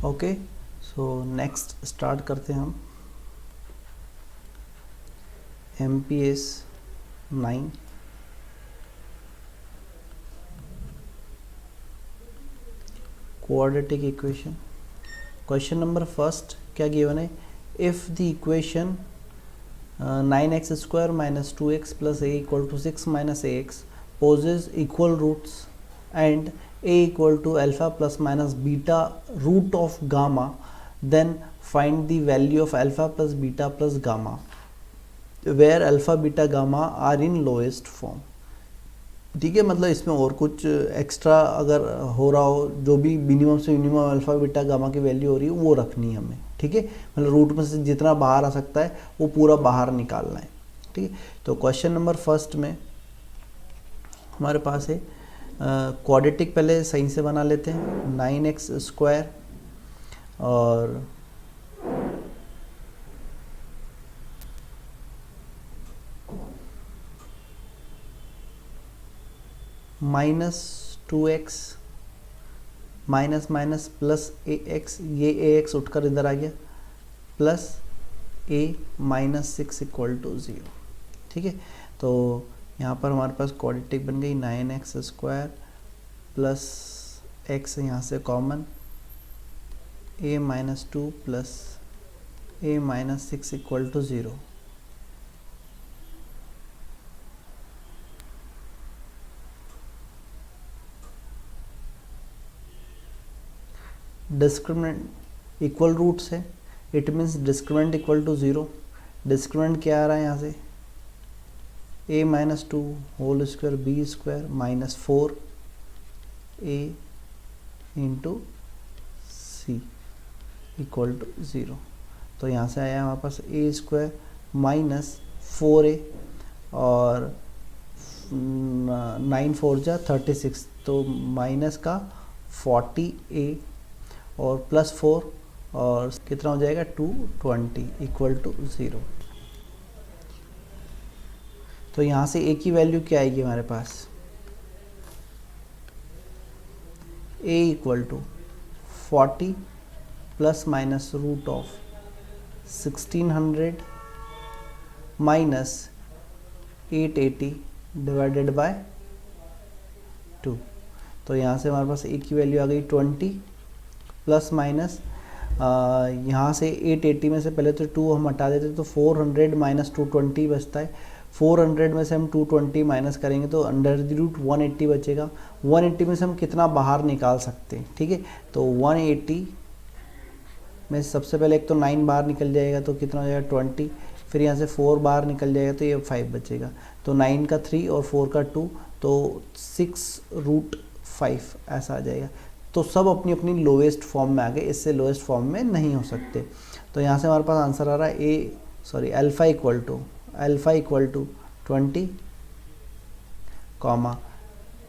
Okay, so next start करते हैं हम MPS 9 quadratic equation. Question number first क्या गिवन है, if the equation 9x square minus 2x plus a equal to 6 minus ax poses equal roots and a equal to alpha plus minus beta root of gamma, then find the value of alpha plus beta plus gamma where alpha beta gamma are in lowest form। ठीक है, मतलब इसमें और कुछ extra अगर हो रहा हो, जो भी मिनिमम से मिनिमम अल्फा बीटा गामा की वैल्यू हो रही है वो रखनी है हमें। ठीक है, मतलब रूट में से जितना बाहर आ सकता है वो पूरा बाहर निकालना है। ठीक है, तो क्वेश्चन नंबर फर्स्ट में हमारे पास है क्वाड्रेटिक, पहले सही से बना लेते हैं। 9x स्क्वायर और minus 2x minus minus plus ax, ये ax उठकर इधर आ गया, plus a minus 6 equal to 0। ठीक है, तो यहाँ पर हमारे पास क्वाड्रेटिक बन गई 9x स्क्वायर प्लस x यहाँ से common, a minus 2 plus a minus 6 equal to 0। Discriminant equal roots है, it means discriminant equal to 0। Discriminant क्या आ रहा है यहाँ से, a minus 2 whole square b square minus 4 a into c equal to 0। तो यहाँ से आया हमारे पास a स्क्वायर माइनस 4a और 9 4 जा 36, तो माइनस का 40a और प्लस 4 और कितना हो जाएगा 220 इक्वल टू 0। तो यहाँ से a की वैल्यू क्या आएगी हमारे पास, a equal to 40 plus minus root of 1600 minus 880 divided by 2। तो यहाँ से हमारे पास a की वैल्यू आ गई 20 प्लस माइनस यहाँ से 880 में से पहले तो 2 हम हटा देते तो 400 माइनस 220 बचता है। 400 में से हम 220 माइनस करेंगे तो अंडर द रूट 180 बचेगा। 180 में से हम कितना बाहर निकाल सकते हैं। ठीक है, तो 180 में सबसे पहले एक तो 9 बाहर निकल जाएगा तो कितना हो जाएगा 20, फिर यहाँ से 4 बाहर निकल जाएगा तो ये 5 बचेगा। तो 9 का 3 और 4 का 2 तो 6√5 ऐसा आ जाएगा। तो सब अपनी अपनी लोएस्ट फॉर्म में आ गए, इससे लोएस्ट फॉर्म में नहीं हो सकते। तो यहाँ से हमारे पास आंसर आ रहा है alpha equal to 20 comma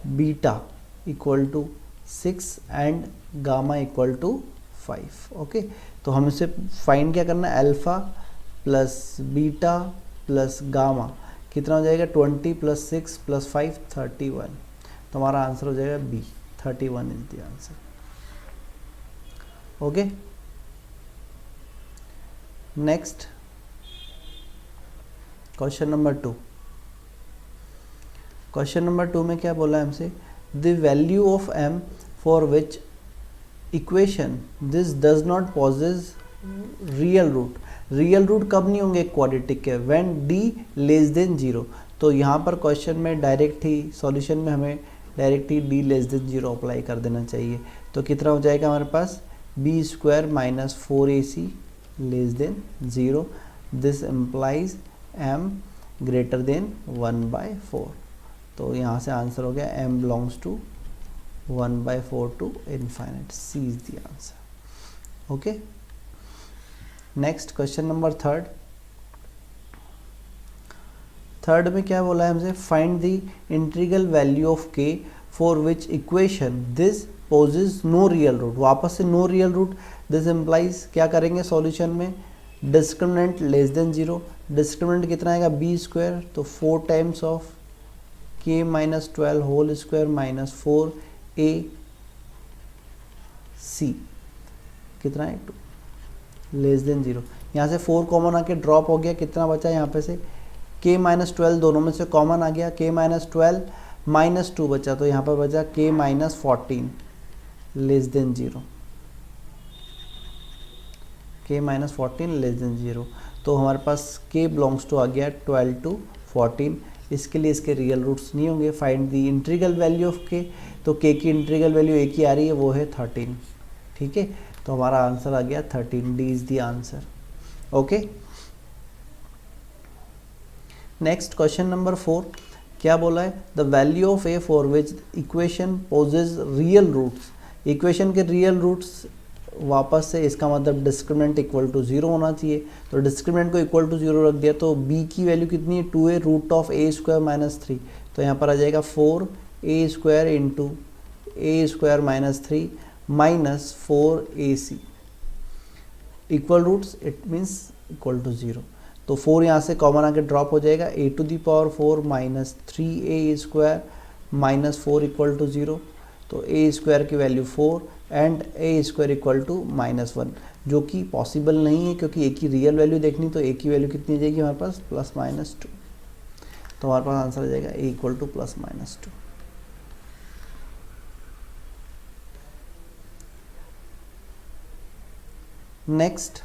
beta equal to 6 and gamma equal to 5। Okay, तो हमें से फाइंड क्या करना है, alpha plus beta plus gamma कितना हो जाएगा 20 प्लस 6 प्लस 5 31। तो हमारा आंसर हो जाएगा B, 31 is the answer. Okay, next question number 2। Question number 2 में क्या बोला है हमसे, the value of m for which equation this does not possess real root. Real root कब नहीं होंगे क्वाड्रेटिक के, व्हेन d लेस देन 0। तो यहाँ पर क्वेश्चन में डायरेक्ट ही सॉल्यूशन में हमें डायरेक्ट ही d लेस देन 0 अप्लाई कर देना चाहिए। तो कितना हो जाएगा हमारे पास b square minus 4ac less than 0, this implies m greater than 1/4। तो यहाँ से आंसर हो गया m belongs to 1/4 to infinite, C is the answer. Okay, next question number 3। Third में क्या बोला है हमसे, find the integral value of k for which equation this possess no real root. वापस से no real root, this implies क्या करेंगे solution में, डिस्क्रिमिनेंट लेस देन 0। डिस्क्रिमिनेंट कितना आएगा b स्क्वायर, तो 4 times of k minus 12 whole square minus 4 a c कितना है 2 लेस देन 0। यहाँ से 4 कॉमन आके ड्रॉप हो गया, कितना बचा यहाँ पे से k माइनस 12 दोनों में से कॉमन आ गया, k माइनस 12 माइनस 2 बचा, तो यहाँ पर बचा k minus 14 less than 0, k minus 14 less than 0। तो हमारे पास k बिलोंग्स टू आ गया 12 टू 14। इसके लिए इसके रियल रूट्स नहीं होंगे। Find the integral value of k, तो k की इंटीग्रल वैल्यू एक ही आ रही है, वो है 13। ठीक है, तो हमारा आंसर आ गया 13, D is the answer. Okay, next question number 4 क्या बोला है, the value of a for which equation possess real roots. Equation के रियल रूट्स वापस से, इसका मतलब डिस्क्रिमिनेंट इक्वल टू 0 होना चाहिए, तो डिस्क्रिमिनेंट को इक्वल टू 0 रख दिया, तो b की वैल्यू कितनी है 2a root of a square minus 3, तो यहाँ पर आ जाएगा 4a square into a square minus 3 minus 4ac equal roots, it means equal to 0। तो 4 यहाँ से कॉमन आके ड्रॉप हो जाएगा, a to the power 4 minus 3a square minus 4 equal to 0, तो a स्क्वायर की value 4 and a square equal to minus 1, जो कि पॉसिबल नहीं है क्योंकि a की रियल वैल्यू देखनी, तो a की वैल्यू कितनी आ जाएगी हमारे पास प्लस माइनस 2, तो हमारे पास आंसर आ जाएगा a equal to plus minus 2। Next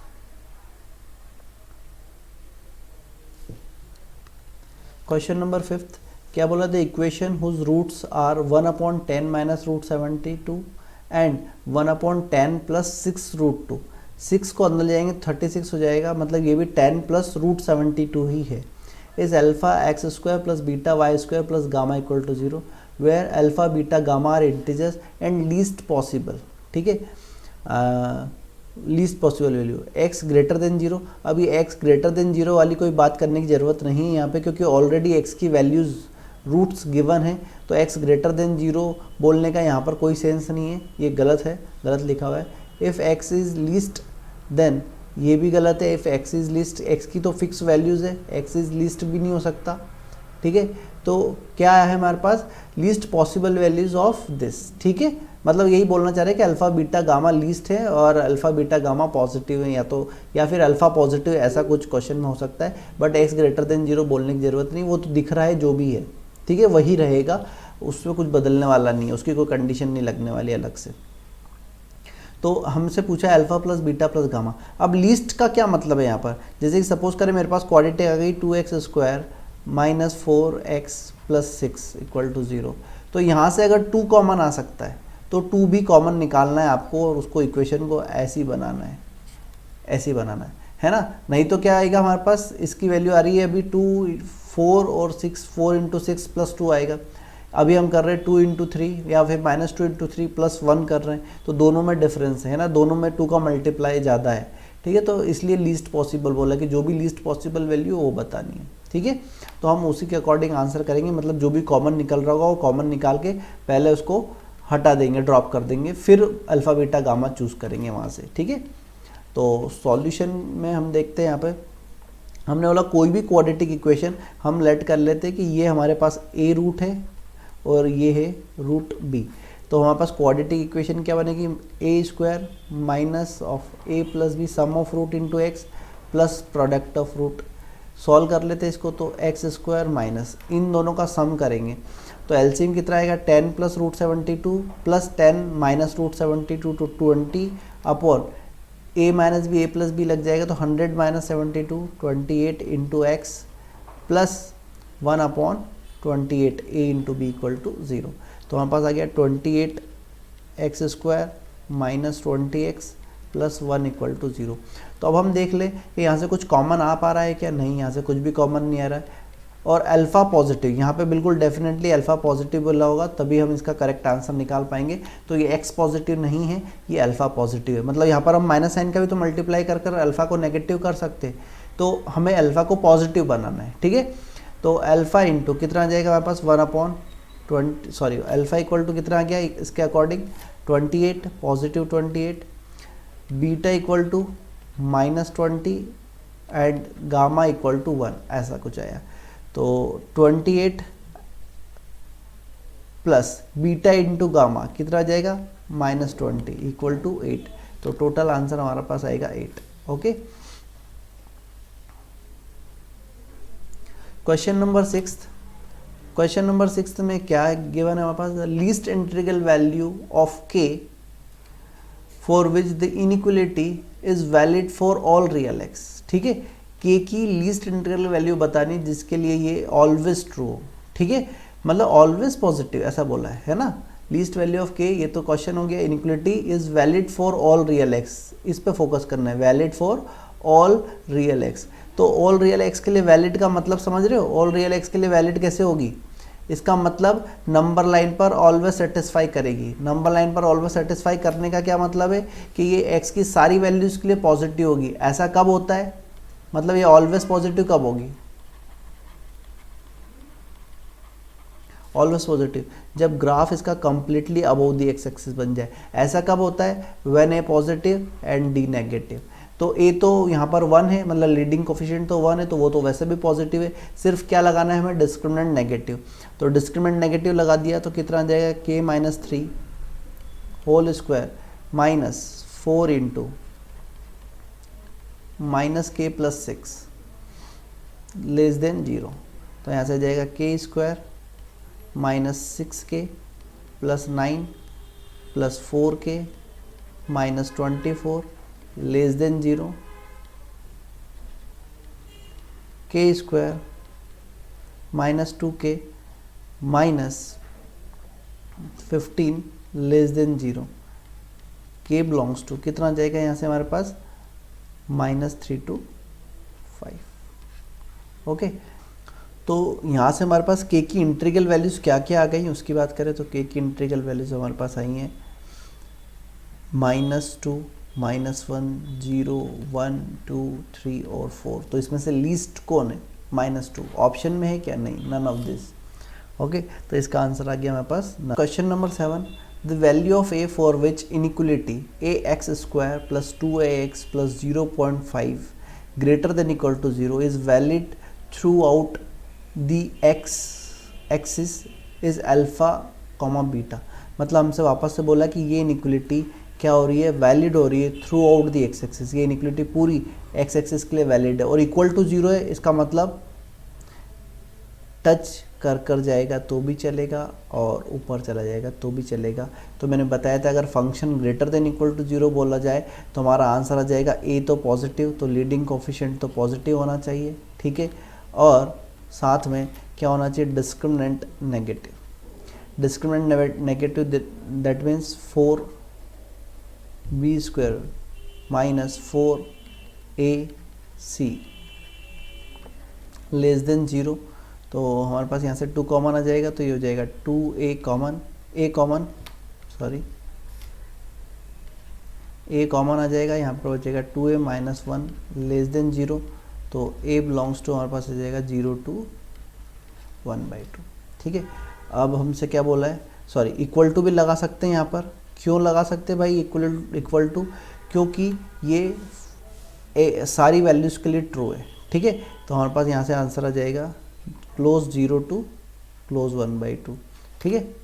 question number 5 क्या बोला, the equation whose roots are 1/10 minus root 72 and 1/10 plus 6 root 2। 6 को अंदर ले जाएंगे 36 हो जाएगा, मतलब ये भी 10 प्लस रूट 72 ही है। Is alpha x square plus beta y square plus gamma equal to 0 where alpha beta gamma are integers and least possible. ठीक है, least possible value x greater than 0। अभी x ग्रेटर देन 0 वाली कोई बात करने की ज़रूरत नहीं है यहाँ पे, क्योंकि ऑलरेडी x की वैल्यूज़ रूट्स गिवन है, तो x ग्रेटर देन 0 बोलने का यहाँ पर कोई सेंस नहीं है, ये गलत है, गलत लिखा हुआ है। If x is least then, ये भी गलत है, if x is least, x की तो फिक्स वैल्यूज़ है, x इज़ लीस्ट भी नहीं हो सकता। ठीक है, तो क्या है हमारे पास least possible values of this. ठीक है, मतलब यही बोलना चाह रहे हैं कि अल्फ़ा बीटा गामा लीस्ट है और अल्फ़ा बीटा गामा पॉजिटिव है, या फिर अल्फ़ा पॉजिटिव, ऐसा कुछ क्वेश्चन में हो सकता है, बट x ग्रेटर देन 0 बोलने की ज़रूरत नहीं, वो तो दिख रहा है जो भी है। ठीक है, वही रहेगा, उसमें कुछ बदलने वाला नहीं है, उसकी कोई कंडीशन नहीं लगने वाली अलग से। तो हमसे पूछा alpha plus beta plus gamma. अब लीस्ट का क्या मतलब है यहाँ पर, जैसे कि सपोज करें मेरे पास क्वाड्रेटिक आ गई 2x square minus 4x plus 6 equal to 0, तो यहाँ से अगर 2 कॉमन आ सकता है तो 2 भी कॉमन निकालना है आपको, और उसको इक्वेशन को ऐसे ही बनाना है, ऐसे ही बनाना है ना। नहीं तो क्या आएगा हमारे पास, इसकी वैल्यू आ रही है अभी 2, 4 और 6, 4 इंटू 6 प्लस 2 आएगा। अभी हम कर रहे हैं 2 इंटू 3 या फिर माइनस 2 इंटू 3 प्लस 1 कर रहे हैं, तो दोनों में डिफरेंस है ना, दोनों में 2 का मल्टीप्लाई ज़्यादा है। ठीक है, तो इसलिए लीस्ट पॉसिबल बोला कि जो भी लीस्ट पॉसिबल वैल्यू वो बतानी है। ठीक है, तो हम उसी के अकॉर्डिंग आंसर करेंगे, मतलब जो भी कॉमन निकल रहा होगा वो कॉमन निकाल के पहले उसको हटा देंगे, ड्रॉप कर देंगे, फिर अल्फ़ा बीटा गामा चूज़ करेंगे वहाँ से। ठीक है, तो सॉल्यूशन में हम देखते हैं, यहाँ पे हमने बोला कोई भी क्वाड्रेटिक इक्वेशन हम लेट कर लेते हैं कि ये हमारे पास a रूट है और ये है रूट b, तो हमारे पास क्वाड्रेटिक इक्वेशन क्या बनेगी, a square minus of a plus B sum of root into x plus product of root. Solve कर लेते हैं इसको, तो एक्स स्क्वायर माइनस इन दोनों का सम करेंगे, तो एलसीएम कितना आएगा 10 plus root 72 plus 10 minus root 72 to 20 upon a minus B, a plus B लग जाएगा, तो 100 minus 72 28 into x plus 1 upon 28 a into B equal to 0। तो हमारे पास आ गया 28 x square minus 20x plus 1 equal to 0। तो अब हम देख लें कि यहाँ से कुछ कॉमन आ पा रहा है क्या, नहीं, यहाँ से कुछ भी कॉमन नहीं आ रहा है। और अल्फ़ा पॉजिटिव, यहाँ पे बिल्कुल डेफिनेटली अल्फ़ा पॉजिटिव बोला होगा तभी हम इसका करेक्ट आंसर निकाल पाएंगे। तो ये एक्स पॉजिटिव नहीं है, ये अल्फ़ा पॉजिटिव है, मतलब यहाँ पर हम माइनस साइन का भी तो मल्टीप्लाई कर कर अल्फ़ा को नेगेटिव कर सकते हैं, तो हमें अल्फ़ा को पॉजिटिव बनाना है। ठीक है, तो अल्फ़ा इंटू कितना आ जाएगा हमारे पास 1/20, सॉरी अल्फ़ा इक्वल टू कितना आ गया इसके according 28 positive 28, beta equal to minus 20 and gamma equal to 1, ऐसा कुछ आया। तो 28 प्लस बीटा इंटू गामा कितना आ जाएगा -20 इक्वल टू 8। तो टोटल आंसर हमारे पास आएगा 8। Okay, question number 6। Question number 6 में क्या गिवन है हमारे पास, the least integral value of k for which the inequality is valid for all real x। ठीक है, k की लीस्ट इंटीग्रल वैल्यू बतानी जिसके लिए ये ऑलवेज ट्रू हो। ठीक है, मतलब ऑलवेज पॉजिटिव ऐसा बोला है ना। लीस्ट वैल्यू ऑफ k, ये तो क्वेश्चन हो गया। Inequality is valid for all real x, इस पे फोकस करना है, valid for all real x। तो ऑल रियल x के लिए वैलिड का मतलब समझ रहे हो, ऑल रियल x के लिए वैलिड कैसे होगी, इसका मतलब नंबर लाइन पर ऑलवेज सेटिस्फाई करेगी। नंबर लाइन पर ऑलवेज सेटिस्फाई करने का क्या मतलब है कि ये x की सारी वैल्यूज के लिए पॉजिटिव होगी। ऐसा कब होता है, मतलब ये ऑलवेज पॉजिटिव कब होगी, ऑलवेज पॉजिटिव जब ग्राफ इसका completely above the x axis बन जाए। ऐसा कब होता है, when A positive and D negative. तो ए तो यहाँ पर 1 है, मतलब लीडिंग कोफिशिएंट तो 1 है, तो वो तो वैसे भी पॉजिटिव है। सिर्फ क्या लगाना है हमें, डिस्क्रिमिनेंट नेगेटिव। तो डिस्क्रिमिनेंट नेगेटिव लगा दिया तो कितना आ जाएगा, k minus 3 whole square minus 4 into minus k plus 6 less than 0। तो यहाँ से आ जाएगा k square minus 6k plus 9 plus 4k minus 24 less than 0, k square minus 2k minus 15 less than 0, k belongs to कितना आ जाएगा यहाँ से हमारे पास -3 to 5। ओके, तो यहाँ से हमारे पास k की इंटीग्रल वैल्यूज़ क्या क्या आ गई उसकी बात करें तो k की इंटीग्रल वैल्यूज़ हमारे पास आई हैं -2, -1, 0, 1, 2, 3 और 4। तो इसमें से लीस्ट कौन है, -2। ऑप्शन में है क्या, नहीं, नन ऑफ दिस। ओके, तो इसका आंसर आ गया हमारे पास। Question number 7, the value of a for which inequality ax square plus 2ax plus 0.5 greater than equal to 0 is valid throughout the x axis is alpha comma beta. मतलब हमसे वापस से बोला कि ये इनइक्वलिटी क्या हो रही है, वैलिड हो रही है through out the x axis. ये इनइक्वलिटी पूरी एक्स एक्सिस के लिए वैलिड है और इक्वल टू 0 है। इसका मतलब टच कर जाएगा तो भी चलेगा और ऊपर चला जाएगा तो भी चलेगा। तो मैंने बताया था अगर function greater than equal to 0 बोला जाए तो हमारा आंसर आ जाएगा a तो पॉजिटिव, तो लीडिंग कोफिशिएंट तो पॉजिटिव होना चाहिए। ठीक है, और साथ में क्या होना चाहिए, discriminant negative. Discriminant negative that means 4b square minus 4ac less than 0। तो हमारे पास यहाँ से 2 कॉमन आ जाएगा तो ये हो जाएगा 2a कॉमन, a कॉमन आ जाएगा। यहाँ पर हो जाएगा 2a माइनस 1 लेस देन 0। तो a बिलोंग्स टू हमारे पास आ जाएगा 0 to 1/2। ठीक है, अब हमसे क्या बोला है, सॉरी इक्वल टू भी लगा सकते हैं यहाँ पर। क्यों लगा सकते हैं भाई इक्वल टू, क्योंकि ये सारी वैल्यूज़ के लिए ट्रू है। ठीक है, तो हमारे पास यहाँ से आंसर आ जाएगा क्लोज 0 to क्लोज 1/2। ठीक है,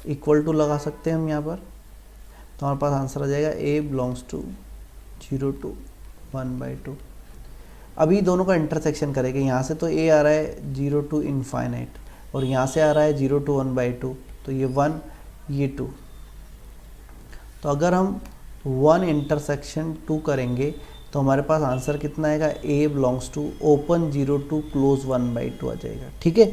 इक्वल टू लगा सकते हैं हम यहाँ पर, तो हमारे पास आंसर आ जाएगा a बिलोंग्स टू 0 to 1/2। अभी दोनों का इंटरसेक्शन करेंगे। यहाँ से तो a आ रहा है 0 to इनफाइनाइट और यहाँ से आ रहा है 0 to 1/2, तो ये 1 ये 2। तो अगर हम 1 इंटरसेक्शन 2 करेंगे तो हमारे पास आंसर कितना आएगा, a belongs to open 0 to close 1/2 आ जाएगा। ठीक है,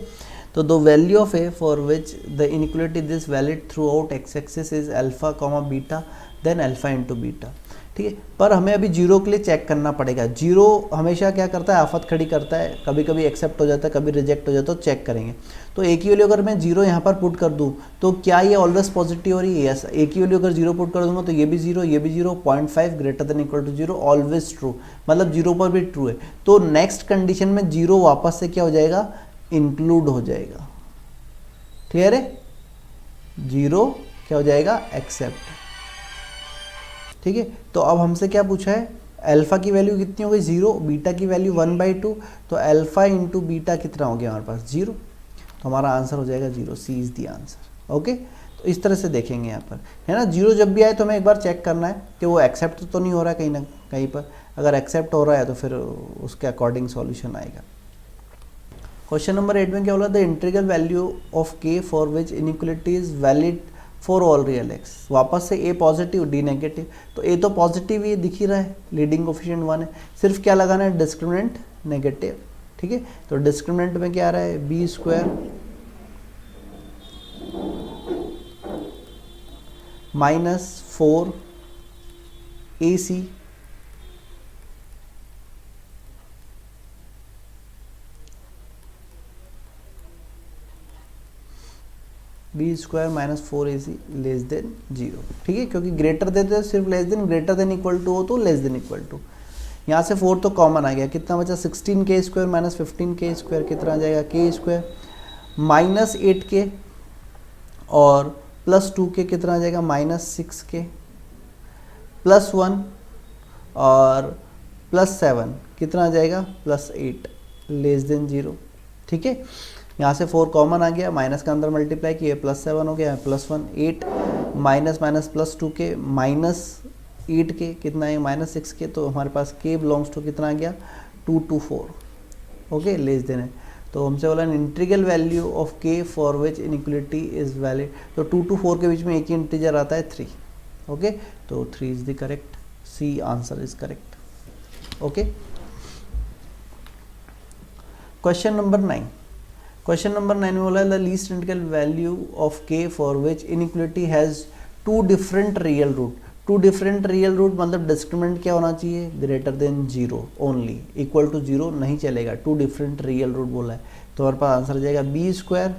तो the value of a for which the inequality this valid throughout x axis is alpha comma beta then alpha into beta. ठीक है, पर हमें अभी 0 के लिए चेक करना पड़ेगा। 0 हमेशा क्या करता है, आफत खड़ी करता है, कभी कभी एक्सेप्ट हो जाता है, कभी रिजेक्ट हो जाता है, तो चेक करेंगे। तो a की वैल्यू अगर मैं 0 यहाँ पर पुट कर दूँ तो क्या ये ऑलवेज पॉजिटिव हो रही है, यस। a की वैल्यू अगर 0 पुट कर दूंगा तो ये भी 0, ये भी 0, 0.5 greater than equal to 0 always true, मतलब 0 पर भी ट्रू है। तो नेक्स्ट कंडीशन में 0 वापस से क्या हो जाएगा, इंक्लूड हो जाएगा। क्लियर है, 0 क्या हो जाएगा, एक्सेप्ट। ठीक है, तो अब हमसे क्या पूछा है, अल्फा की वैल्यू कितनी हो गई 0, बीटा की वैल्यू 1/2, तो अल्फा इंटू बीटा कितना हो गया हमारे पास 0। तो हमारा आंसर हो जाएगा 0, सी इज द आंसर। ओके, तो इस तरह से देखेंगे यहाँ पर, है ना। जीरो जब भी आए तो हमें एक बार चेक करना है कि वो एक्सेप्ट तो नहीं हो रहा है कहीं ना कहीं पर। अगर एक्सेप्ट हो रहा है तो फिर उसके अकॉर्डिंग सॉल्यूशन आएगा। क्वेश्चन नंबर 8 में क्या बोला, द इंटीग्रल वैल्यू ऑफ के for which inequality is valid for all real x. वापस से ए पॉजिटिव डी नेगेटिव, तो ए तो पॉजिटिव ये दिख ही रहा है, लीडिंग कोफिशिएंट 1 है, सिर्फ क्या लगाना है, डिस्क्रिमिनेंट नेगेटिव, ठीक है। तो डिस्क्रिमिनेंट में क्या आ रहा है, b square minus 4 a c b square minus 4ac less than 0, ठीक है, क्योंकि ग्रेटर देते हैं सिर्फ less than, greater than equal to हो तो लेस देन इक्वल टू। यहाँ से 4 तो कॉमन आ गया, कितना बचा 16k square minus 15k square, कितना आ जाएगा k स्क्वायर माइनस 8k और प्लस 2k कितना आ जाएगा माइनस 6k प्लस 1 और प्लस 7 कितना आ जाएगा प्लस 8 लेस देन 0, ठीक है। यहाँ से 4 कॉमन आ गया, माइनस का अंदर मल्टीप्लाई किया प्लस 7 हो गया, plus 1 8 minus minus plus 2k minus 8k कितना है माइनस 6k, तो हमारे पास k बिलोंग्स टू कितना आ गया 2 to 4, ओके, लेस देन है। तो हमसे बोला integral value of k for which inequality is valid, तो 2 to 4 के बीच में एक ही इंटीजर आता है 3, ओके, तो 3 is the correct, C answer is correct, okay. Question number 9, question number 9 में बोला है the least integral value of k for which inequality has two different real root. Two different real root मतलब discriminant क्या होना चाहिए, greater than 0 only, equal to 0 नहीं चलेगा, to different real root बोला है, तो हमारे पास आंसर आ जाएगा B square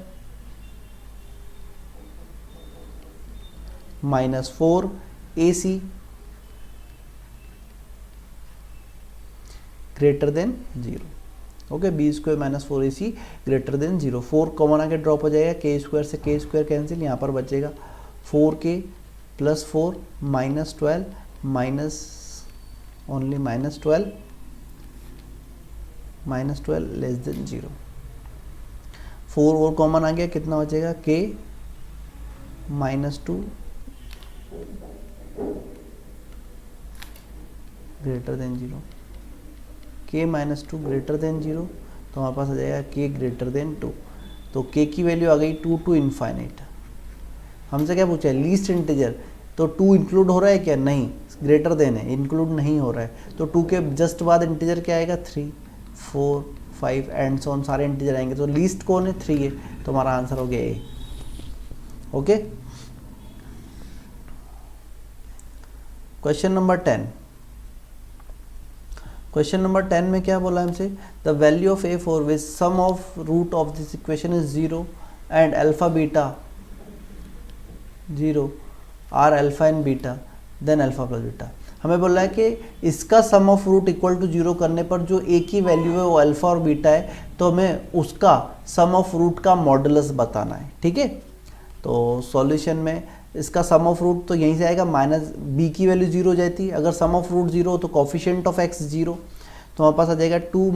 minus 4 AC greater than 0, okay, B square minus 4AC greater than 0। 4 common आके ड्रॉप हो जाएगा, के स्क्वायर से के स्क्वायर कैंसिल, यहाँ पर बचेगा 4k plus 4 minus 12 minus only minus 12 less than 0। 4 और कॉमन आ गया, कितना बचेगा k minus 2 greater than 0, k minus 2 greater than 0, तो हमारे पास आ जाएगा k ग्रेटर देन 2। तो k की वैल्यू आ गई 2 to इनफाइनाइट। हमसे क्या पूछा है, लीस्ट इंटीजर, तो 2 इंक्लूड हो रहा है क्या, नहीं, ग्रेटर देन है, इंक्लूड नहीं हो रहा है, तो 2 के जस्ट बाद इंटीजर क्या आएगा 3 4 5 एंड सो ऑन, सारे इंटीजर आएंगे, तो लीस्ट कौन है 3 है, तो हमारा आंसर हो गया a, okay. Question number 10, question number 10 में क्या बोला हमसे, the value of a for which sum of root of this equation is 0 and alpha beta 0 are alpha and beta then alpha plus beta. हमें बोला है कि इसका sum of root equal to 0 करने पर जो ए की वैल्यू है वो अल्फा और बीटा है, तो हमें उसका सम ऑफ रूट का मॉडुलस बताना है, ठीक है। तो सॉल्यूशन में इसका सम ऑफ रूट तो यहीं से आएगा, माइनस बी की वैल्यू 0 हो जाती है, अगर सम ऑफ रूट 0 हो तो कोफिशिएंट ऑफ x 0, तो हमारे पास आ जाएगा 2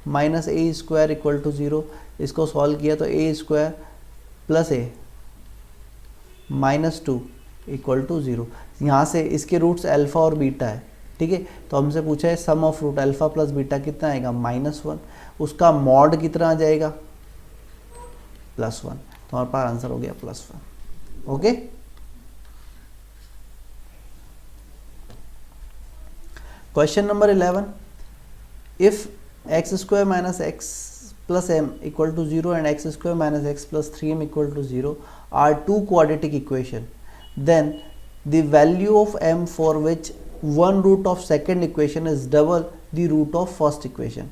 minus a square equal to 0। इसको सॉल्व किया तो a square plus a minus 2 equal to 0। यहाँ से इसके रूट्स अल्फा और बीटा है, ठीक है, तो हमसे पूछा है sum of root alpha plus beta कितना आएगा -1, उसका मॉड कितना आ जाएगा +1, तो हमारे पास आंसर हो गया +1, okay. Question number 11, if x square minus x plus M equal to 0 and x square minus x plus 3m equal to 0 are two quadratic equation, then the value of m for which one root of second equation is double the root of first equation।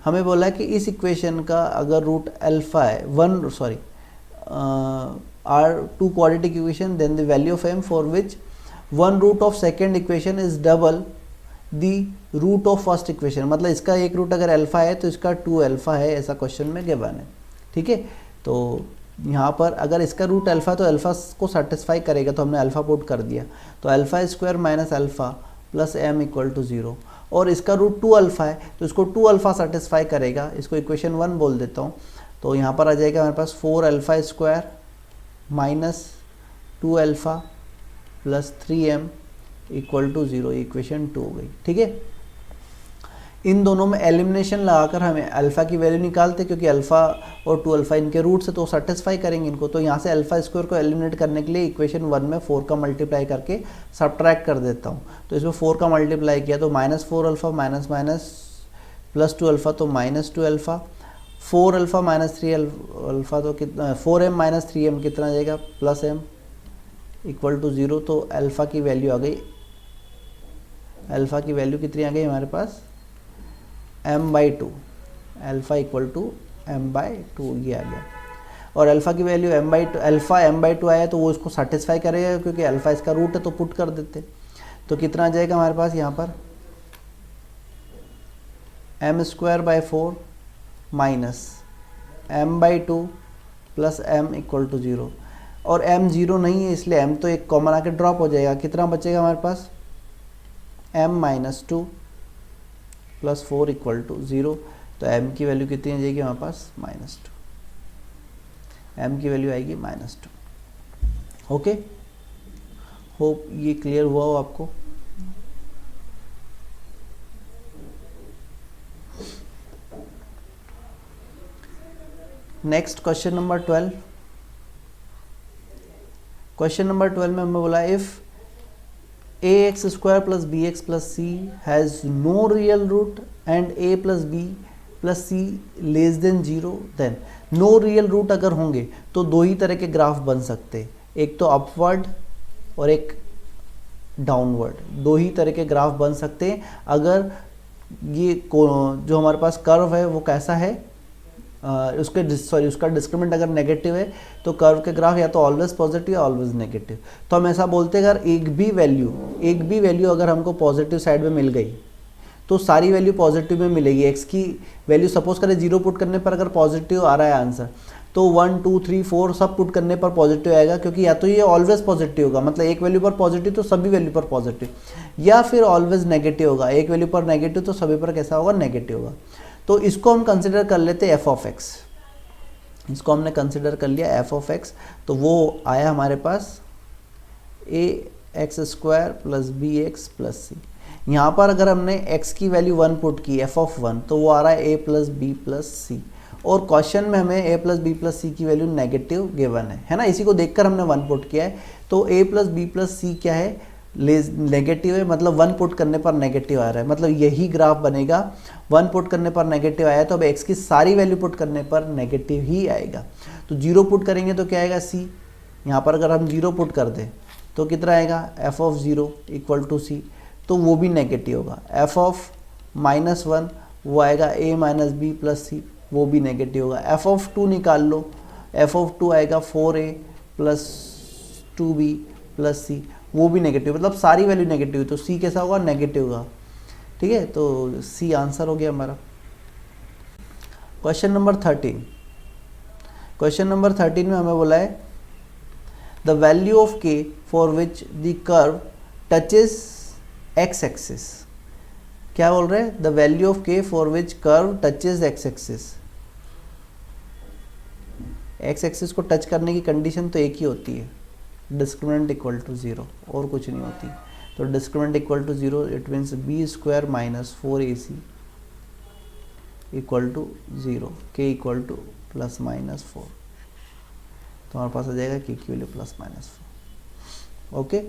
हमें बोला है कि इस equation का अगर root alpha है are two quadratic equation, then the value of m for which one root of second equation is double the root of first equation, मतलब इसका एक रूट अगर अल्फा है तो इसका 2 अल्फा है, ऐसा क्वेश्चन में गिवन है, ठीक है। तो यहाँ पर अगर इसका रूट अल्फा तो अल्फा को सेटिस्फाई करेगा, तो हमने अल्फा पुट कर दिया, तो alpha square minus alpha plus M equal to 0, और इसका रूट 2 अल्फा है तो इसको 2 अल्फा सेटिस्फाई करेगा, इसको इक्वेशन 1 बोल देता हूँ। तो यहाँ पर आ जाएगा हमारे पास 4 alpha square minus 2 alpha plus 3m equal to 0, equation 2 हो गई। ठीक है, इन दोनों में एलिमिनेशन लगाकर हमें अल्फ़ा की वैल्यू निकालते, क्योंकि अल्फ़ा और 2 अल्फ़ा इनके रूट्स है तो सेटिस्फाई करेंगे इनको। तो यहाँ से अल्फ़ा स्क्वायर को एलिमिनेट करने के लिए इक्वेशन 1 में 4 का मल्टीप्लाई करके सब्ट्रैक्ट कर देता हूँ। तो इसमें 4 का मल्टीप्लाई किया तो -4 alpha minus minus plus 2 alpha तो -2 अल्फ़ा, 4 अल्फ़ा माइनस 3 अल्फ़ा तो कितना, 4m माइनस 3m कितना जाएगा +m इक्वल टू 0। तो अल्फ़ा की वैल्यू आ गई, अल्फ़ा की वैल्यू कितनी आ गई हमारे पास m/2, alpha equal to m/2 ये आ गया। और अल्फ़ा की वैल्यू m/2, अल्फ़ा m/2 आया तो वो इसको सेटिस्फाई करेगा, क्योंकि अल्फ़ा इसका रूट है तो पुट कर देते। तो कितना आ जाएगा हमारे पास यहाँ पर m²/4 minus m/2 plus m equal to 0। और m 0 नहीं है इसलिए m तो एक कॉमन आके ड्रॉप हो जाएगा। कितना बचेगा हमारे पास m-2 प्लस 4 इक्वल टू 0। तो m की वैल्यू कितनी आ जाएगी हमारे पास -2, m की वैल्यू आएगी -2। ओके, होप ये क्लियर हुआ हो आपको। Next question number 12। Question number 12 में हमें बोला if ax² plus bx plus c has no real root and a plus b plus c less than 0, then no real root अगर होंगे तो दो ही तरह के ग्राफ बन सकते हैं, एक तो अपवर्ड और एक डाउनवर्ड। दो ही तरह के ग्राफ बन सकते हैं अगर ये जो हमारे पास कर्व है वो कैसा है, उसका डिस्क्रिमिनेंट अगर नेगेटिव है तो कर्व के ग्राफ या तो ऑलवेज पॉजिटिव या ऑलवेज नेगेटिव। तो हम ऐसा बोलते हैं अगर एक भी वैल्यू अगर हमको पॉजिटिव साइड में मिल गई तो सारी वैल्यू पॉजिटिव में मिलेगी। एक्स की वैल्यू सपोज करें 0 पुट करने पर अगर पॉजिटिव आ रहा है आंसर, तो 1 2 3 4 सब पुट करने पर पॉजिटिव आएगा, क्योंकि या तो ये ऑलवेज पॉजिटिव होगा, मतलब एक वैल्यू पर पॉजिटिव तो सभी वैल्यू पर पॉजिटिव, या फिर ऑलवेज नेगेटिव होगा, एक वैल्यू पर नेगेटिव तो सभी पर कैसा होगा, नेगेटिव होगा। तो इसको हम कंसिडर कर लेते हैं f(x), इसको हमने कंसिडर कर लिया f(x), तो वो आया हमारे पास ax² plus bx plus c। यहाँ पर अगर हमने x की वैल्यू 1 पुट की f(1), तो वो आ रहा है a प्लस बी प्लस सी। और क्वेश्चन में हमें a प्लस बी प्लस सी की वैल्यू नेगेटिव गिवन है ना, इसी को देखकर हमने 1 पुट किया है। तो a प्लस बी प्लस सी क्या है, नेगेटिव है, मतलब 1 पुट करने पर नेगेटिव आ रहा है, मतलब यही ग्राफ बनेगा। 1 पुट करने पर नेगेटिव आया तो अब x की सारी वैल्यू पुट करने पर नेगेटिव ही आएगा। तो 0 पुट करेंगे तो क्या आएगा c, यहाँ पर अगर हम 0 पुट कर दें तो कितना आएगा f(0) इक्वल टू c, तो वो भी नेगेटिव होगा। f(-1) वो आएगा a माइनस बी प्लस सी, वो भी नेगेटिव होगा। f(2) निकाल लो, f(2) आएगा 4a प्लस 2b प्लस सी, वो भी नेगेटिव, मतलब सारी वैल्यू नेगेटिव, तो c कैसा होगा, नेगेटिव होगा। ठीक है, तो c आंसर हो गया हमारा। Question number 13। क्वेश्चन नंबर 13 में हमें बोला है the value of k for which the curve touches x axis. क्या बोल रहे हैं, the value of k for which curve touches x axis. x axis को टच करने की कंडीशन तो एक ही होती है, डिस्क्रिमिनेंट इक्वल टू 0, और कुछ नहीं होती। तो discriminant equal to 0, it means b² minus 4ac equal to 0, k equal to plus minus 4। तो हमारे पास आ जाएगा k की value plus minus 4। Okay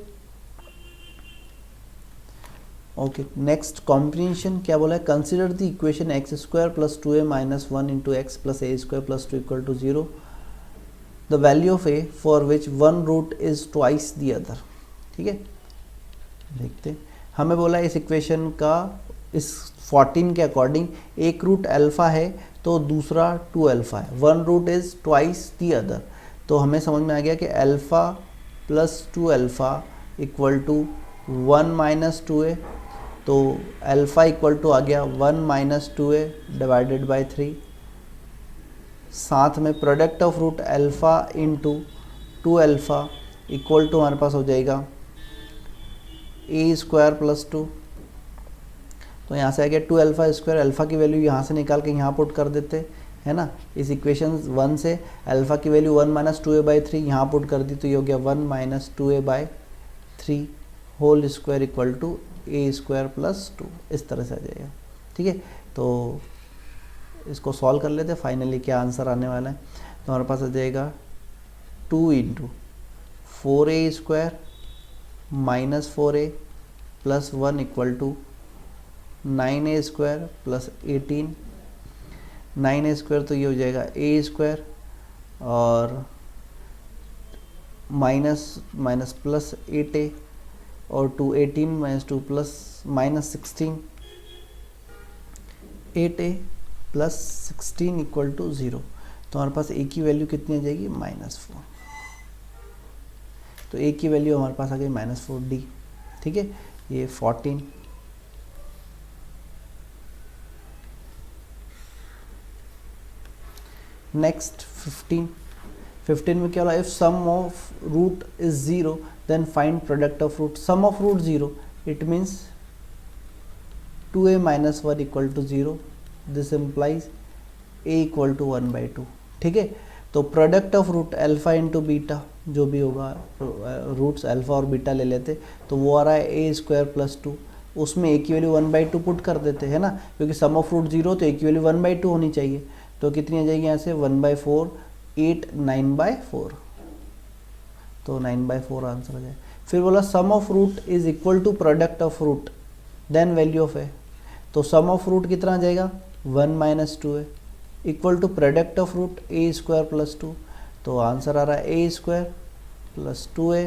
okay, next comprehension क्या बोला है, consider the equation x² plus 2a minus 1 into x plus a² plus 2 equal to 0, the value of a for which one root is twice the other. ठीक है, देखते हैं। हमें बोला इस इक्वेशन का इस 14 के अकॉर्डिंग एक रूट अल्फ़ा है तो दूसरा 2 अल्फ़ा है, one root is twice the other. तो हमें समझ में आ गया कि alpha plus 2 alpha equal to 1 minus 2a, तो अल्फ़ा इक्वल टू आ गया 1 माइनस 2a डिवाइडेड बाई 3, साथ में product of root alpha into 2 alpha equal to हमारे पास हो जाएगा a² प्लस 2। तो यहाँ से आ गया 2 अल्फ़ा स्क्वायर, अल्फ़ा की वैल्यू यहाँ से निकाल के यहाँ पुट कर देते, है ना। इस इक्वेशन 1 से अल्फ़ा की वैल्यू 1 माइनस 2a/3 यहाँ पुट कर दी तो ये हो गया 1 minus 2a/3 whole square equal to a square plus 2, इस तरह से आ जाएगा। ठीक है, तो इसको सॉल्व कर लेते हैं, फाइनली क्या आंसर आने वाला है। तो हमारे पास आ जाएगा 2 into 4a square minus 4a plus 1 equal to 9a square plus 18। 9a square तो ये हो जाएगा a स्क्वायर और माइनस प्लस 8a और 2 18 minus 2 plus minus 16, 8a plus 16 equal to 0। तो हमारे पास a की वैल्यू कितनी आ जाएगी -4। तो a की वैल्यू हमारे पास आ गई -4d। ठीक है, ये 14। नेक्स्ट 15 में क्या होगा, if sum of root is 0 then find product of root. Sum of root 0 it means 2a minus 1 equal to 0, this implies a equal to 1/2। ठीक है, तो product of root alpha into beta जो भी होगा, roots alpha और beta ले लेते तो वो आ रहा है a स्क्वायर प्लस 2, उसमें a की वैल्यू 1/2 पुट कर देते हैं ना, क्योंकि सम ऑफ रूट 0 तो a की वैल्यू 1/2 होनी चाहिए। तो कितनी आ जाएगी यहाँ से 1/4, 8 9/4, तो 9/4 आंसर आ जाए। फिर बोला sum of root is equal to product of root then value of a. तो सम ऑफ रूट कितना आ जाएगा 1 minus 2a equal to product of root a square plus 2। तो आंसर आ रहा है a square plus 2a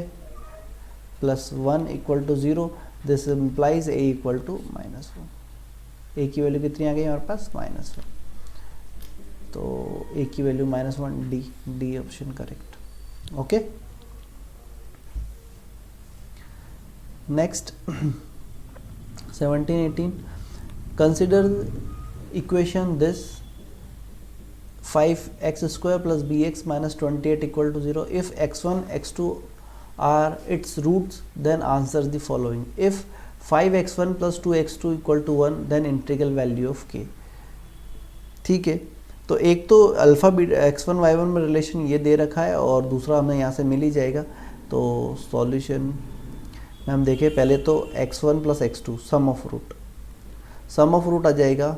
plus 1 equal to 0, this implies a equal to -1। a की value कितनी आ गई हमारे पास -1, तो a की value -1, D option correct. Okay, next 17 18 consider equation this 5x square plus bx minus 28 equal to 0. If x1 x2 are its roots then answer the following. If 5x1 plus 2x2 equal to 1 then integral value of k। ठीक है, तो एक तो alpha x1 y1 में relation ये दे रखा है और दूसरा हमें यहाँ से मिल ही जाएगा। तो सॉल्यूशन में हम देखें, पहले तो x1 plus x2 sum of root आ जाएगा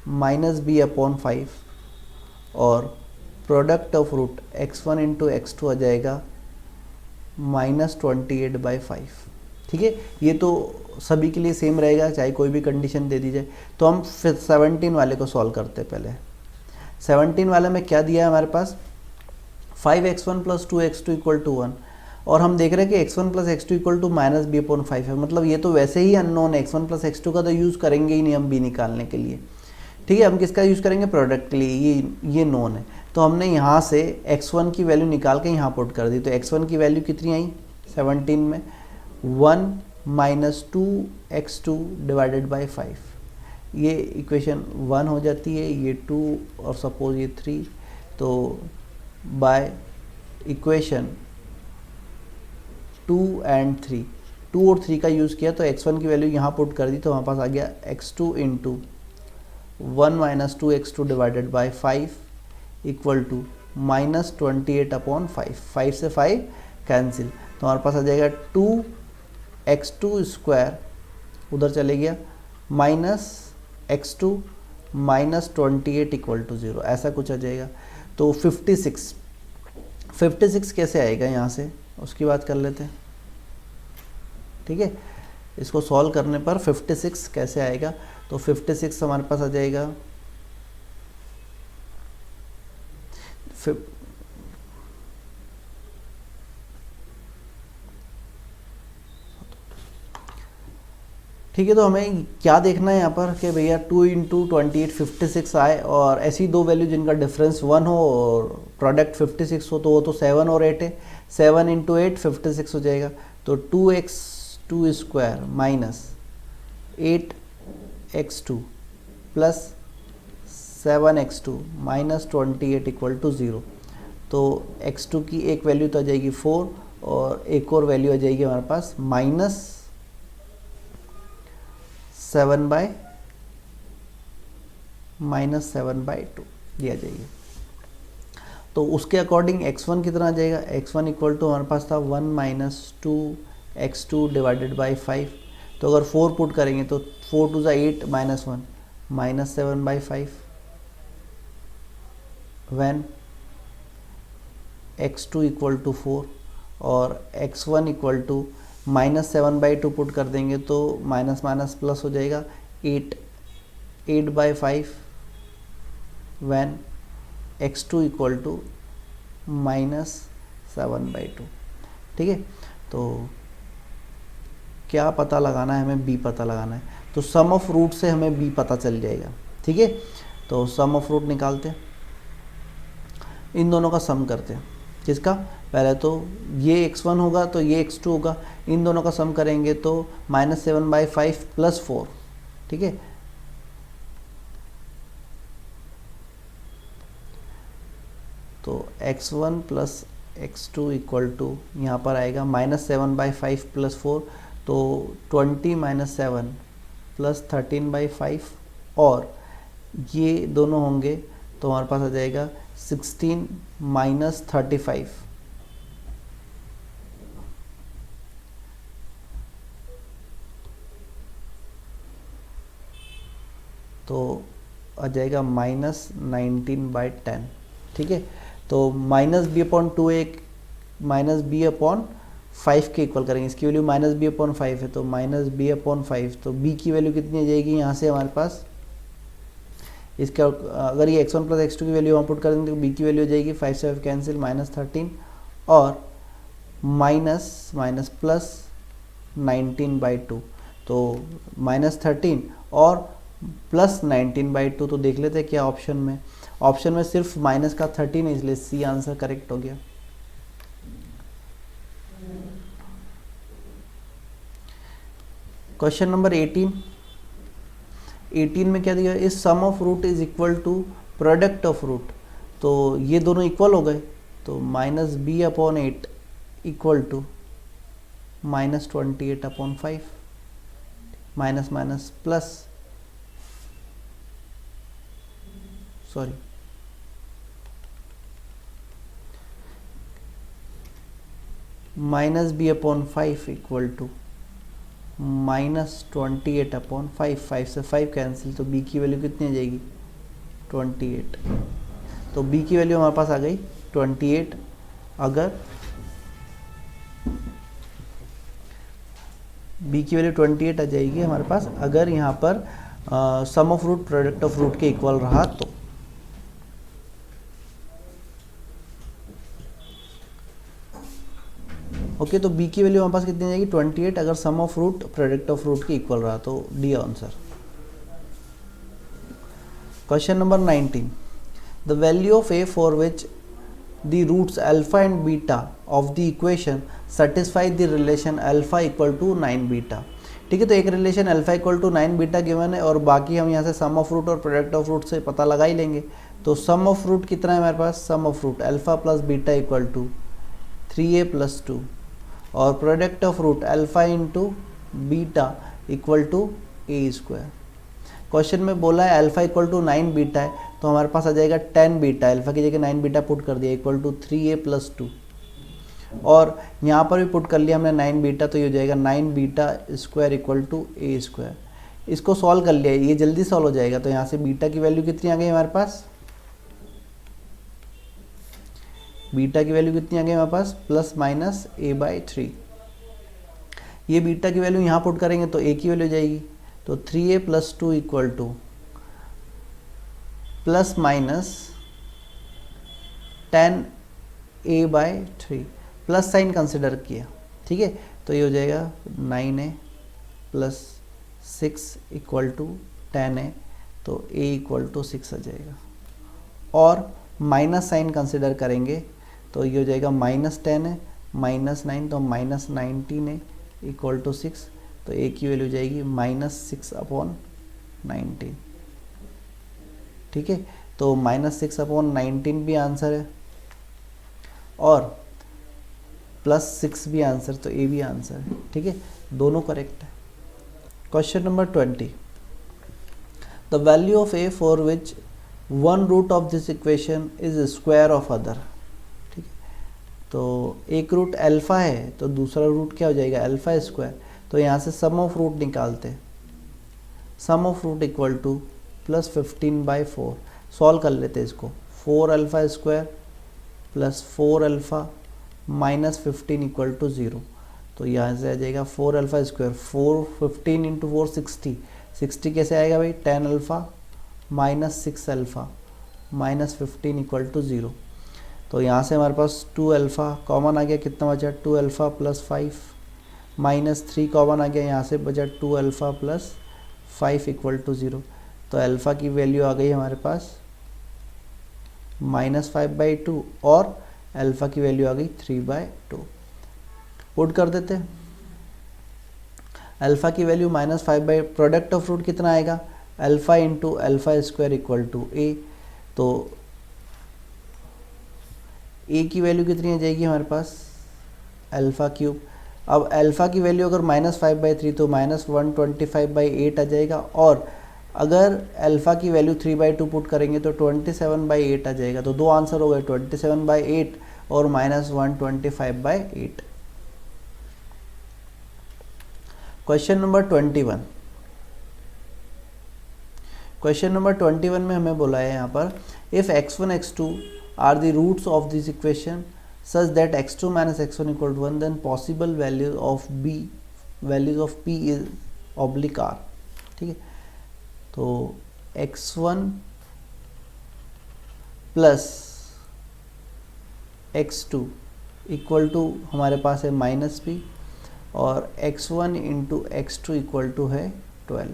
-b/5 और product of root x1 into x2 आ जाएगा -28/5। ठीक है, ये तो सभी के लिए सेम रहेगा चाहे कोई भी कंडीशन दे दी जाए। तो हम फिर 17 वाले को सॉल्व करते हैं। पहले 17 वाले में क्या दिया है हमारे पास 5x1 plus 2x2 equal to 1 और हम देख रहे हैं कि x1 plus x2 equal to -b/5 है। मतलब ये तो वैसे ही अननोन है, x1 प्लस x2 का तो यूज़ करेंगे ही नहीं हम b निकालने के लिए। ठीक है, हम किसका यूज़ करेंगे प्रोडक्ट के लिए, ये नोन है। तो हमने यहाँ से x1 की वैल्यू निकाल के यहाँ पुट कर दी। तो x1 की वैल्यू कितनी आई 17 में 1 माइनस 2x2 डिवाइडेड बाई 5, ये इक्वेशन 1 हो जाती है, ये 2 और सपोज ये 3। तो बाय इक्वेशन 2 एंड 3, 2 और 3 का यूज़ किया तो x1 की वैल्यू यहाँ पुट कर दी तो हमारे पास आ गया x2 into 1 minus 2x2 divided by 5 equal to -28/5। 5 से 5 कैंसिल, तो हमारे पास आ जाएगा 2x2 स्क्वायर उधर चले गया -x2 -28 इक्वल टू 0, ऐसा कुछ आ जाएगा। तो 56 कैसे आएगा यहाँ से उसकी बात कर लेते हैं। ठीक है, इसको सॉल्व करने पर 56 कैसे आएगा, तो 56 हमारे पास आ जाएगा ठीक है। तो हमें क्या देखना है यहाँ पर कि भैया 2 इंटू 28 56 आए और ऐसी दो वैल्यू जिनका डिफरेंस 1 हो और प्रोडक्ट 56 हो, तो वो तो 7 और 8 है। 7 इंटू 8 56 हो जाएगा। तो 2x2 square minus 8x2 plus 7x2 minus 28 equal to 0। तो x2 की एक वैल्यू तो आ जाएगी 4 और एक और वैल्यू आ जाएगी हमारे पास -7/2। ये आ जाएगी। तो उसके अकॉर्डिंग x1 कितना आ जाएगा, x1 इक्वल टू हमारे पास था 1 माइनस 2x2 डिवाइडेड बाई 5। तो अगर 4 पुट करेंगे तो 4 टू ज़ा 8 minus 1 minus 7 by 5 when x2 equal to 4 और x1 equal to minus 7 by 2 put कर देंगे तो माइनस माइनस प्लस हो जाएगा 8 by 5 when x2 equal to minus 7 by 2। ठीक है, तो क्या पता लगाना है हमें, b पता लगाना है। तो सम ऑफ रूट से हमें b पता चल जाएगा। ठीक है, तो सम ऑफ रूट निकालते हैं, इन दोनों का सम करते हैं। किसका, पहले तो ये x1 होगा तो ये x2 होगा, इन दोनों का सम करेंगे तो माइनस 7 बाई 5 प्लस 4। ठीक है, तो x1 plus x2 equal to यहाँ पर आएगा माइनस 7 बाई 5 प्लस 4, तो 20 माइनस 7 प्लस 13 बाई 5, और ये दोनों होंगे तो हमारे पास आ जाएगा 16 माइनस 35। तो आ जाएगा माइनस 19 बाई 10। ठीक है, तो माइनस बी अपॉन 2 एक माइनस बी अपॉन 5 के इक्वल करेंगे। इसकी वैल्यू माइनस बी अपॉन 5 है, तो माइनस बी अपॉन 5, तो बी की वैल्यू कितनी आ जाएगी यहाँ से हमारे पास, इसका अगर ये x1 प्लस x2 की वैल्यू वहाँ पुट कर देंगे तो b की वैल्यू हो जाएगी 5 से 5 कैंसिल माइनस 13 और माइनस माइनस प्लस 19 बाई 2, तो माइनस 13 और प्लस 19 बाई 2। तो देख लेते हैं क्या ऑप्शन में, ऑप्शन में सिर्फ माइनस का 13 है, इसलिए सी आंसर करेक्ट हो गया। क्वेश्चन नंबर 18 में क्या दिया, इस sum of root is equal to product of root. तो ये दोनों इक्वल हो गए, तो minus b upon 8 equal to minus 28 upon 5, minus minus plus, sorry minus b upon 5 equal to minus 28 upon 5, 5 से 5 कैंसिल, तो b की वैल्यू कितनी आ जाएगी 28। तो b की वैल्यू हमारे पास आ गई 28। अगर b की वैल्यू 28 आ जाएगी हमारे पास अगर यहाँ पर sum of root product of root के इक्वल रहा तो। ओके, तो b की वैल्यू हमारे पास कितनी आ जाएगी 28 अगर sum of root product of root के इक्वल रहा, तो D answer. Question number 19, the value of a for which the roots alpha and beta of the equation satisfy the relation alpha equal to 9 beta. ठीक है, तो एक relation alpha equal to 9 beta given है और बाकी हम यहाँ से सम ऑफ रूट और प्रोडक्ट ऑफ रूट से पता लगा ही लेंगे। तो सम ऑफ रूट कितना है हमारे पास, sum of root alpha plus beta equal to 3a plus 2 और product of root alpha into beta equal to A square. Question में बोला है अल्फा इक्वल टू 9 बीटा है, तो हमारे पास आ जाएगा 10 बीटा, अल्फा की जगह 9 बीटा पुट कर दिया इक्वल टू 3a प्लस 2, और यहाँ पर भी पुट कर लिया हमने 9 बीटा, तो ये हो जाएगा 9 beta square equal to A square. इसको सॉल्व कर लिया, ये जल्दी सॉल्व हो जाएगा। तो यहाँ से बीटा की वैल्यू कितनी आ गई हमारे पास, बीटा की वैल्यू कितनी आ गई हमारे पास प्लस माइनस a बाई 3। ये बीटा की वैल्यू यहाँ पुट करेंगे तो a की वैल्यू हो जाएगी, तो 3a plus 2 equal to plus minus 10a by 3, plus sign consider किया। ठीक है, तो ये हो जाएगा 9a plus 6 equal to 10a, तो a इक्वल टू 6 आ जाएगा, और माइनस साइन कंसिडर करेंगे तो ये हो जाएगा माइनस 10 है माइनस 9, तो माइनस 19 है इक्वल टू 6, तो a की वैल्यू हो जाएगी माइनस 6 अपॉन 19। ठीक है, तो माइनस 6 अपॉन 19 भी आंसर है और प्लस 6 भी आंसर, तो a भी आंसर है। ठीक है, दोनों करेक्ट है। Question number 20, the value of a for which one root of this equation is square of other. ठीक है, तो एक रूट अल्फा है तो दूसरा रूट क्या हो जाएगा, अल्फा स्क्वायर। तो यहाँ से सम ऑफ रूट निकालते हैं, sum of root equal to plus 15/4। Solve कर लेते हैं इसको, 4 alpha square plus 4 alpha minus 15 equal to 0। तो यहाँ से आ जाएगा 4 अल्फा स्क्वायर, 15 इंटू 4 60 कैसे आएगा भाई, 10 alpha minus 6 alpha minus 15 equal to 0। तो यहाँ से हमारे पास 2 अल्फा कॉमन आ गया, कितना बचा 2 अल्फा प्लस 5 माइनस 3 कॉमन आ गया, यहाँ से बचा 2 अल्फा प्लस 5 इक्वल टू 0। तो अल्फा की वैल्यू आ गई हमारे पास -5/2 और अल्फा की वैल्यू आ गई 3/2। पुट कर देते हैं, अल्फा की वैल्यू -5 प्रोडक्ट ऑफ रूट कितना आएगा, alpha into alpha square equal to a. तो ए की वैल्यू कितनी आ जाएगी हमारे पास, अल्फा क्यूब। अब अल्फा की वैल्यू अगर -5/3 तो -125/8 आ जाएगा, और अगर अल्फा की वैल्यू 3/2 पुट करेंगे तो 27/8 आ जाएगा। तो दो आंसर हो गए, 27/8 और -125/8। क्वेश्चन नंबर 21, क्वेश्चन नंबर 21 में हमें बोला है यहाँ पर, if x1 x2 are the roots of this equation such that x2 minus x1 equal to 1, then possible values of p is oblique r। ठीक है, तो x1 plus x2 equal to हमारे पास है -p और x1 into x2 equal to है 12।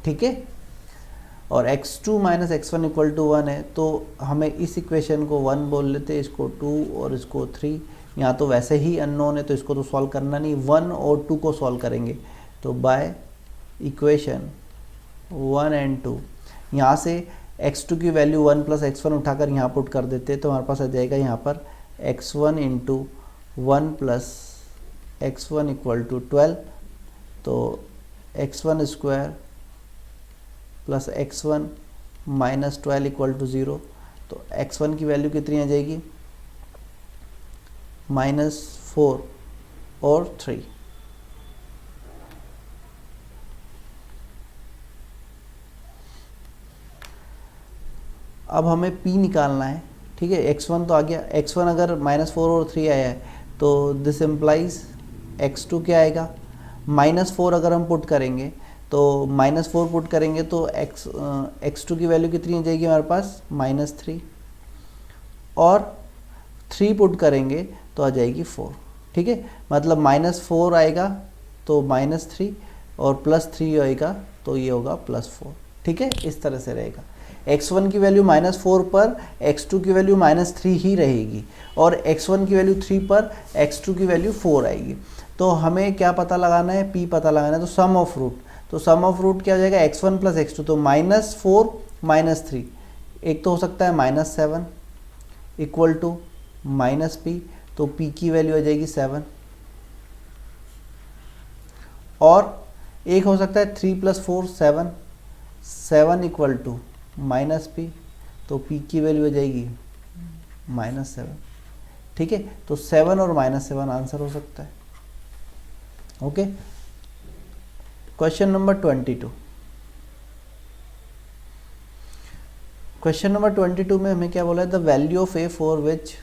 ठीक है, और x2 minus x1 equal to 1 है, तो हमें इस इक्वेशन को 1 बोल लेते हैं, इसको 2 और इसको 3। यहाँ तो वैसे ही अननोन है तो इसको तो सॉल्व करना नहीं, 1 और 2 को सॉल्व करेंगे। तो बाय इक्वेशन 1 एंड 2 यहाँ से x2 की वैल्यू 1 प्लस x1 उठाकर यहाँ पुट कर देते हैं, तो हमारे पास आ जाएगा यहाँ पर x1 into 1 plus x1 equal to 12। तो x1 square plus x1 minus 12 equal to 0। तो x1 की वैल्यू कितनी आ जाएगी, -4 और 3। अब हमें p निकालना है। ठीक है, x1 तो आ गया, x1 अगर -4 और 3 आया है तो दिस इम्प्लाइज x2 क्या आएगा, -4 अगर हम पुट करेंगे तो -4 पुट करेंगे तो x2 की वैल्यू कितनी आ जाएगी हमारे पास, -3, और 3 पुट करेंगे तो आ जाएगी 4। ठीक है, मतलब -4 आएगा तो -3 और +3 आएगा तो ये होगा +4। ठीक है, इस तरह से रहेगा। x1 की वैल्यू -4 पर x2 की वैल्यू -3 ही रहेगी, और x1 की वैल्यू 3 पर x2 की वैल्यू 4 आएगी। तो हमें क्या पता लगाना है, p पता लगाना है। तो सम ऑफ रूट, तो सम ऑफ रूट क्या हो जाएगा, x1 प्लस x2। तो -4 -3, एक तो हो सकता है -7 इक्वल टू -p। तो p की वैल्यू आ जाएगी 7, और एक हो सकता है 3 + 4 7 इक्वल टू -p। तो p की वैल्यू आ जाएगी -7। ठीक है, तो 7 और -7 आंसर हो सकता है। Okay, question number 22, question number 22 में हमें क्या बोला है, the value of a for which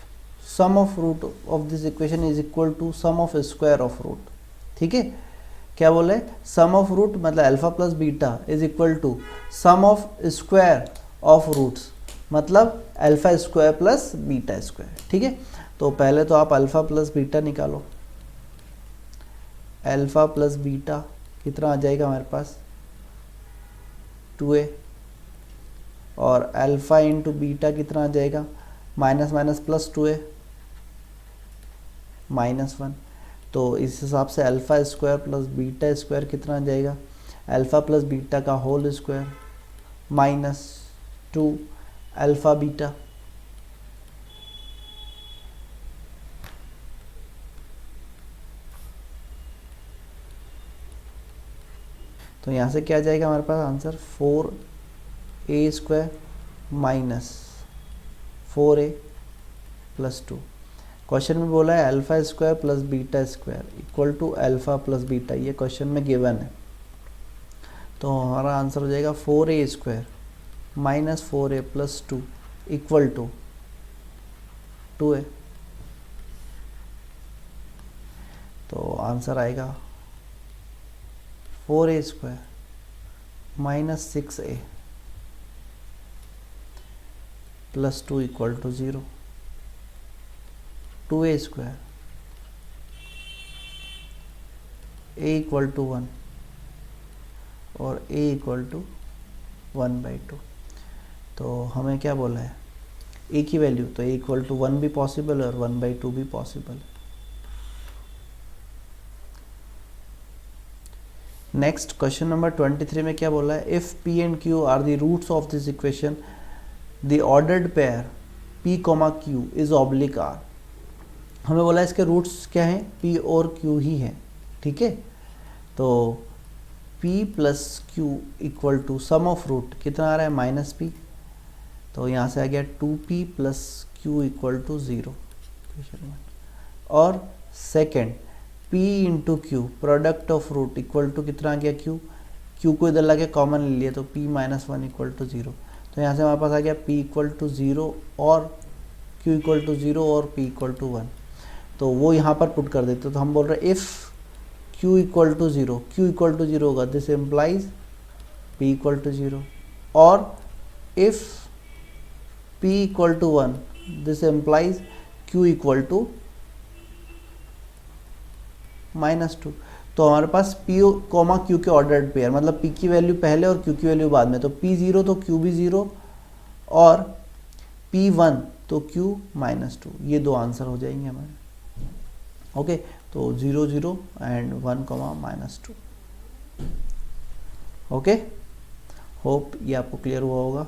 sum of root of this equation is equal to sum of square of root. ठीक है, क्या बोला है, सम ऑफ रूट मतलब alpha plus beta is equal to sum of square of roots, मतलब alpha square plus beta square. ठीक है, तो पहले तो आप अल्फा प्लस बीटा निकालो, अल्फा प्लस बीटा कितना आ जाएगा हमारे पास, 2a, और अल्फा इंटू बीटा कितना आ जाएगा, माइनस माइनस प्लस 2a -1। तो इस हिसाब से alpha square plus beta square कितना आ जाएगा, अल्फा प्लस बीटा का होल स्क्वायर -2 अल्फा बीटा। तो यहाँ से क्या आ जाएगा हमारे पास answer, 4a² minus 4a plus 2। Question में बोला है alpha square plus beta square equal to alpha plus beta, ये क्वेश्चन में गिवन है। तो हमारा आंसर हो जाएगा 4a square minus 4a plus 2 equal to 2a। तो आंसर आएगा 4a square minus 6a plus 2 equal to 0। 2a square a equal to 1 और a इक्वल टू 1/2। तो हमें क्या बोला है a की वैल्यू, तो a इक्वल टू 1 भी पॉसिबल है और 1/2 भी पॉसिबल है। नेक्स्ट क्वेश्चन नंबर 23 में क्या बोला है, if p and q are the roots of this equation the ordered pair p, q is oblique r। हमें बोला इसके रूट्स क्या हैं, p और q ही हैं, ठीक है। तो p plus q equal to sum of root कितना आ रहा है माइनस p, तो यहाँ से आ गया 2p plus q equal to 0। और second p into q product of root equal to कितना आ गया q को इधर लगे कॉमन ले लिया तो p माइनस 1 इक्वल टू 0। तो यहाँ से हमारे पास आ गया p इक्वल टू 0 और q इक्वल टू 0 और p इक्वल टू 1। तो वो यहाँ पर पुट कर देते, तो हम बोल रहे हैं if q equal to 0, q equal to 0 होगा, this implies p equal to 0, और if p equal to 1, this implies q equal to -2। तो हमारे पास p, q के ऑर्डर्ड पेयर, मतलब p की वैल्यू पहले और q की वैल्यू बाद में, तो p 0 तो q भी 0 और p 1 तो q -2, ये दो आंसर हो जाएंगे हमारे। ओके, तो 0 0 एंड 1 -2। ओके, होप ये आपको क्लियर हुआ होगा।